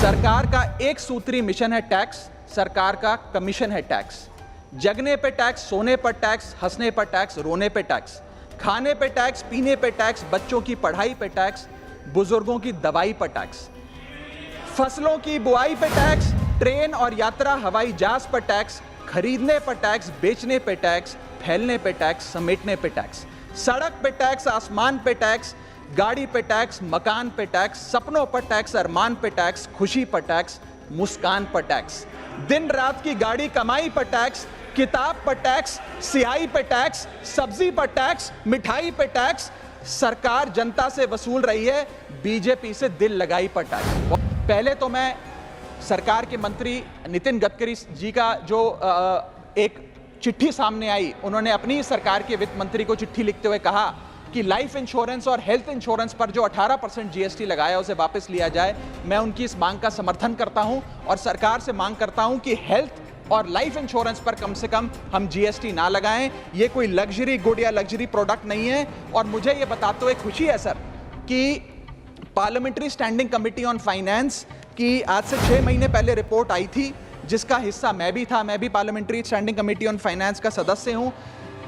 सरकार का एक सूत्री मिशन है टैक्स, सरकार का कमीशन है टैक्स। जगने पे टैक्स, सोने पर टैक्स, हंसने पर टैक्स, रोने पे टैक्स, खाने पे टैक्स, पीने पे टैक्स, बच्चों की पढ़ाई पे टैक्स, बुजुर्गों की दवाई पर टैक्स, फसलों की बुआई पे टैक्स, ट्रेन और यात्रा हवाई जहाज पर टैक्स, खरीदने पर टैक्स, बेचने पे टैक्स, फैलने पे टैक्स, समेटने पे टैक्स, सड़क पे टैक्स, आसमान पे टैक्स, गाड़ी पे टैक्स, मकान पे टैक्स, सपनों पर टैक्स, अरमान पे टैक्स, खुशी पर टैक्स, मुस्कान पर टैक्स, दिन रात की गाड़ी कमाई पर टैक्स, किताब पर टैक्स, सियाही पे टैक्स, सब्जी पर टैक्स, मिठाई पे टैक्स। सरकार जनता से वसूल रही है बीजेपी से दिल लगाई पर टैक्स। पहले तो मैं सरकार के मंत्री नितिन गडकरी जी का जो एक चिट्ठी सामने आई, उन्होंने अपनी सरकार के वित्त मंत्री को चिट्ठी लिखते हुए कहा कि लाइफ इंश्योरेंस और हेल्थ इंश्योरेंस पर जो 18% जीएसटी लगाया उसे वापस लिया जाए। मैं उनकी इस मांग का समर्थन करता हूं और सरकार से मांग करता हूं कि हेल्थ और लाइफ इंश्योरेंस पर कम से कम हम जीएसटी ना लगाएं। ये कोई लग्जरी गुड या लग्जरी प्रोडक्ट नहीं है। और मुझे ये बताते हुए खुशी है सर कि parliamentary standing committee on finance की आज से 6 महीने पहले रिपोर्ट आई थी, जिसका हिस्सा मैं भी था। मैं भी parliamentary standing committee on finance का सदस्य हूं,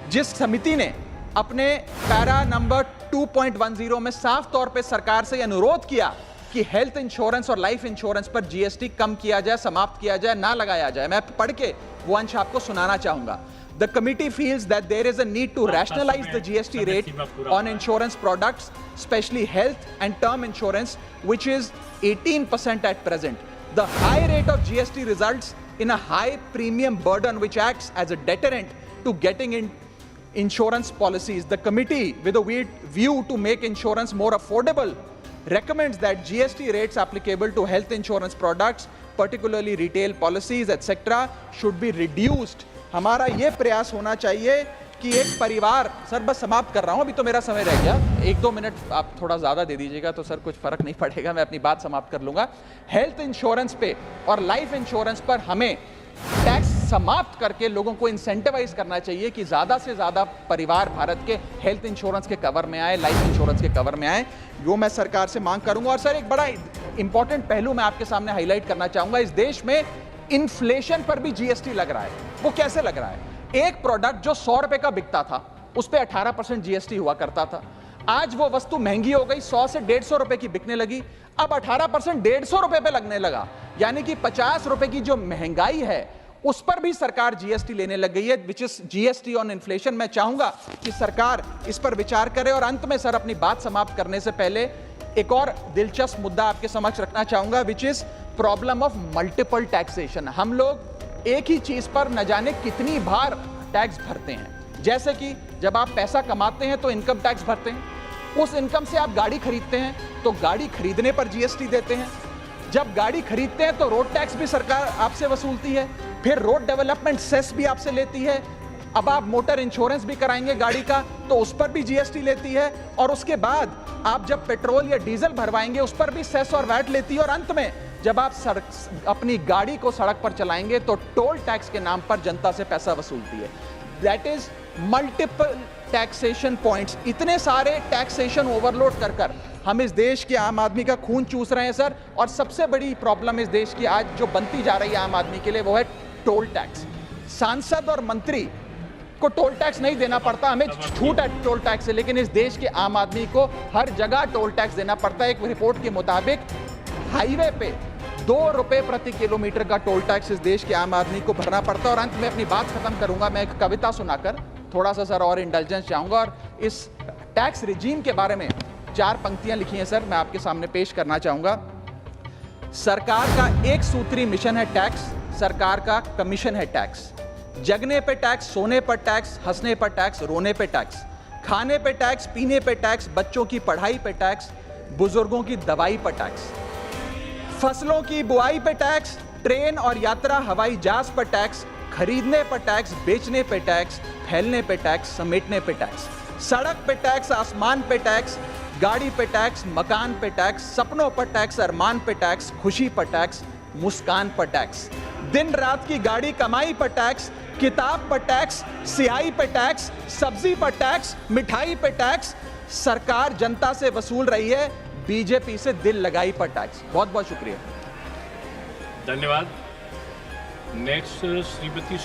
जिस समिति ने अपने पैरा नंबर 2.10 में साफ तौर पे सरकार से अनुरोध किया कि हेल्थ इंश्योरेंस और लाइफ इंश्योरेंस पर जीएसटी कम किया जाए, समाप्त किया जाए, ना लगाया जाए। मैं पढ़ के वो अंश आपको सुनाना चाहूंगा। The committee feels that there is a need to rationalize the GST rate on insurance products, especially health and term insurance, which is 18% at present. The high rate of GST results in a high premium burden which acts as a deterrent to getting in insurance policies. The committee, with a view to make insurance more affordable, recommends that GST rates applicable to health insurance products, particularly retail policies, etc., should be reduced. हमारा ये प्रयास होना चाहिए कि एक परिवार, sir बस समाप्त कर रहा हूं, अभी तो मेरा समय रह गया, 1-2 मिनट आप थोड़ा ज्यादा दे दीजिएगा तो सर कुछ फर्क नहीं पड़ेगा, मैं अपनी बात समाप्त कर लूंगा। हेल्थ इंश्योरेंस पे और लाइफ इंश्योरेंस पर हमें टैक्स समाप्त करके लोगों को इंसेंटिवाइज करना चाहिए कि ज्यादा से ज्यादा परिवार भारत के हेल्थ इंश्योरेंस के कवर में आए, लाइफ इंश्योरेंस के कवर में आए। वो मैं सरकार से मांग करूंगा। और सर एक बड़ा इंपॉर्टेंट पहलू मैं आपके सामने हाईलाइट करना चाहूंगा। इस देश में इन्फ्लेशन पर भी जीएसटी लग रहा है। वो कैसे लग रहा है? एक प्रोडक्ट जो 100 रुपए का बिकता था उस पर 18% जीएसटी हुआ करता था। आज वो वस्तु महंगी हो गई, 100 से 150 रुपए की बिकने लगी, अब 18% 150 रुपए पे लगने लगा। यानी कि 50 रुपए की जो महंगाई है उस पर भी सरकार जीएसटी लेने लग गई है, which is GST on inflation. मैं चाहूंगा कि सरकार इस पर विचार करे। और अंत में सर अपनी बात समाप्त करने से पहले एक और दिलचस्प मुद्दा आपके समक्ष रखना चाहूंगा, which is problem of multiple taxation. हम लोग एक ही चीज पर न जाने कितनी बार टैक्स भरते हैं। जैसे कि जब आप पैसा कमाते हैं तो इनकम टैक्स भरते हैं, उस इनकम से आप गाड़ी खरीदते हैं तो गाड़ी खरीदने पर जीएसटी देते हैं, जब गाड़ी खरीदते हैं तो रोड टैक्स भी सरकार आपसे वसूलती है, फिर रोड डेवलपमेंट सेस भी आपसे लेती है, अब आप मोटर इंश्योरेंस भी कराएंगे गाड़ी का तो उस पर भी जीएसटी लेती है, और उसके बाद आप जब पेट्रोल या डीजल भरवाएंगे उस पर भी सेस और वैट लेती है, और अंत में जब आप अपनी गाड़ी को सड़क पर चलाएंगे तो टोल टैक्स के नाम पर जनता से पैसा वसूलती है। That is multiple taxation points. इतने सारे टैक्सेशन ओवरलोड कर हम इस देश के आम आदमी का खून चूस रहे हैं सर। और सबसे बड़ी प्रॉब्लम इस देश की आज जो बनती जा रही है आम आदमी के लिए वो है टोल टैक्स। सांसद और मंत्री को टोल टैक्स नहीं देना पड़ता, हमें छूट है टोल टैक्स से, लेकिन इस देश के आम आदमी को हर जगह टोल टैक्स देना पड़ता है। एक रिपोर्ट के मुताबिक हाईवे पे 2 रुपए प्रति किलोमीटर का टोल टैक्स इस देश के आम आदमी को भरना पड़ता है। और अंत में अपनी बात खत्म करूंगा मैं एक कविता सुनाकर, थोड़ा सा सर और इंटेलिजेंस चाहूंगा। और इस टैक्स रिजीम के बारे में 4 पंक्तियां लिखी हैं सर, मैं आपके सामने पेश करना चाहूंगा। सरकार का एक सूत्री मिशन है टैक्स, सरकार का कमीशन है टैक्स। जगने पे टैक्स, सोने पर टैक्स, हंसने पर टैक्स, रोने पे टैक्स, खाने पे टैक्स, पीने पे टैक्स, बच्चों की पढ़ाई पे टैक्स, बुजुर्गों की दवाई पर टैक्स, फसलों की बुआई पे टैक्स, ट्रेन और यात्रा हवाई जहाज पर टैक्स, खरीदने पर टैक्स, बेचने पे टैक्स, फैलने पे टैक्स, समेटने पे टैक्स, सड़क पे टैक्स, आसमान पे टैक्स, गाड़ी पे टैक्स, मकान पे टैक्स, सपनों पर टैक्स, अरमान पे टैक्स, खुशी पर टैक्स, मुस्कान पर टैक्स, दिन रात की गाड़ी कमाई पर टैक्स, किताब पर टैक्स, सियाही पे टैक्स, सब्जी पर टैक्स, मिठाई पे टैक्स। सरकार जनता से वसूल रही है बीजेपी से दिल लगाई पर टैक्स। बहुत बहुत शुक्रिया। धन्यवाद। नेक्स्ट श्रीमती